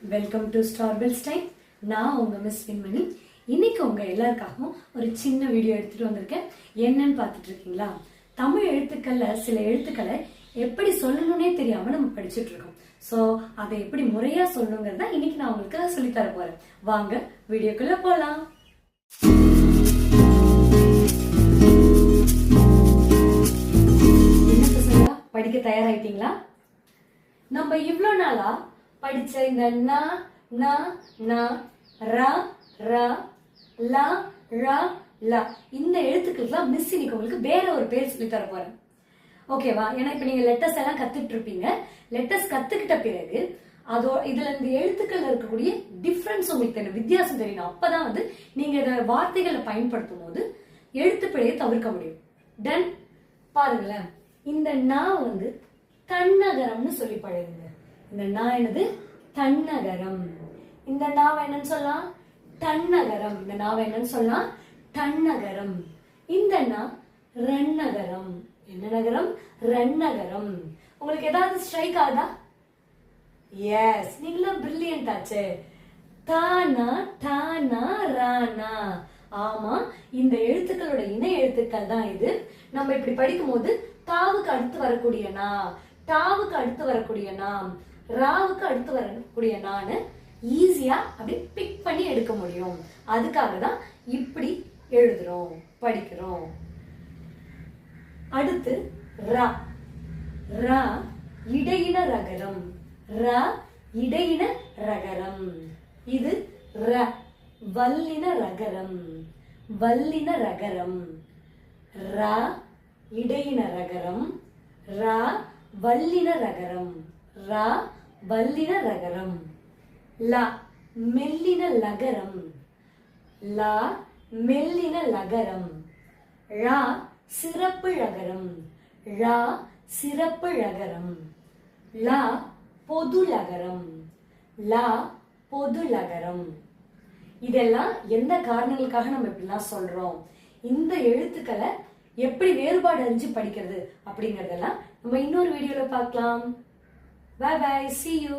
Welcome to ஸ்டார்பெல்ஸ் time. நான் உங்க miss விண்மணி. இன்னைக்கு உங்க எல்லாருக்காகவும் ஒரு சின்ன வீடியோ எடுத்துட்டு வந்திருக்கேன். என்னன்னு பார்த்துட்டு இருக்கீங்களா? தமிழ் எழுத்துக்கள்ல சில எழுத்துக்களை எப்படி சொல்லணும்னே தெரியாம நம்ம படிச்சுட்டு இருக்கோம். சோ அதை எப்படி முறையா சொல்லணுங்கிறத இன்னைக்கு நான் உங்களுக்கு சொல்லி தர போறேன். வாங்க வீடியோக்குள்ள போலாம். என்ன பசங்களா, படிக்க தயாராயிட்டீங்களா? நம்ம இவ்வளவு நாளா படிச்ச இந்த ந ந ந ர ர ல ழ ல இந்த எழுத்துக்களுக்குலாம் மிஸ் இன்னைக்கு உங்களுக்கு வேற ஒரு பேர் சொல்லி தர போறேன். ஓகேவா? ஏன்னா இப்ப நீங்க லெட்டர்ஸ் எல்லாம் கத்துட்டு இருப்பீங்க. லெட்டர்ஸ் கத்துக்கிட்ட பிறகு இதுல இந்த எழுத்துக்கள்ல இருக்கக்கூடிய டிஃபரன்ஸ் உங்களுக்கு தெரியும், வித்தியாசம் தெரியணும். அப்பதான் நீங்க இத வார்த்தைகளை பயன்படுத்தும் போது எழுத்துப்பிழையை தவிர்க்க முடியும். டன். பாருங்களேன், இந்த நா தன்னகரம்னு சொல்லி பழகுங்க. இந்த நா என்னது? தன்னகரம். இந்த நாவை என்னன்னு சொல்லலாம்? தன்னகரம். இந்த நாவை என்னன்னு சொல்லலாம்? தன்னகரம். இந்த நா ரன்னகரம். என்ன நகரம்? ரன்னகரம். உங்களுக்கு ஏதாவது ஸ்ட்ரைக் ஆகுதா? எஸ், நீங்களும் பிரில்லியன்ட் ஆச்சு. தானா தானா ரானா. ஆமா, இந்த எழுத்துக்களோட இணை எழுத்துக்கள் தான் இது. நம்ம இப்படி படிக்கும் போது தாவுக்கு அடுத்து வரக்கூடிய நா, டாவுக்கு அடுத்து வரக்கூடிய நாம், ராவுக்கு அடுத்து வரக்கூடிய நானு ஈஸியா அப்படி பிக் பண்ணி எடுக்க முடியும். அதுக்காக தான் இப்படி எழுதுறோம், படிக்கிறோம். அடுத்து ரா. ரா இடையின ரகரம். ரா இடையின ரகரம். இது ர வல்லின ரகரம். வல்லின ரகரம். ரா இடையின ரகரம். ரா வல்லின ரகரம். ரா வல்லின ரகரம். லா மெல்லின லகரம். லா மெல்லின லகரம். ழா சிறப்பு ழகரம். ழா சிறப்பு ழகரம். லா பொது லகரம். லா பொது லகரம். இதெல்லாம் எந்த காரணங்களுக்காக நம்ம இப்படிலாம் சொல்றோம், இந்த எழுத்துக்களை எப்படி வேறுபாடு அறிஞ்சு படிக்கிறது அப்படிங்கறதெல்லாம் நம்ம இன்னொரு வீடியோல பார்க்கலாம். Bye bye, see you.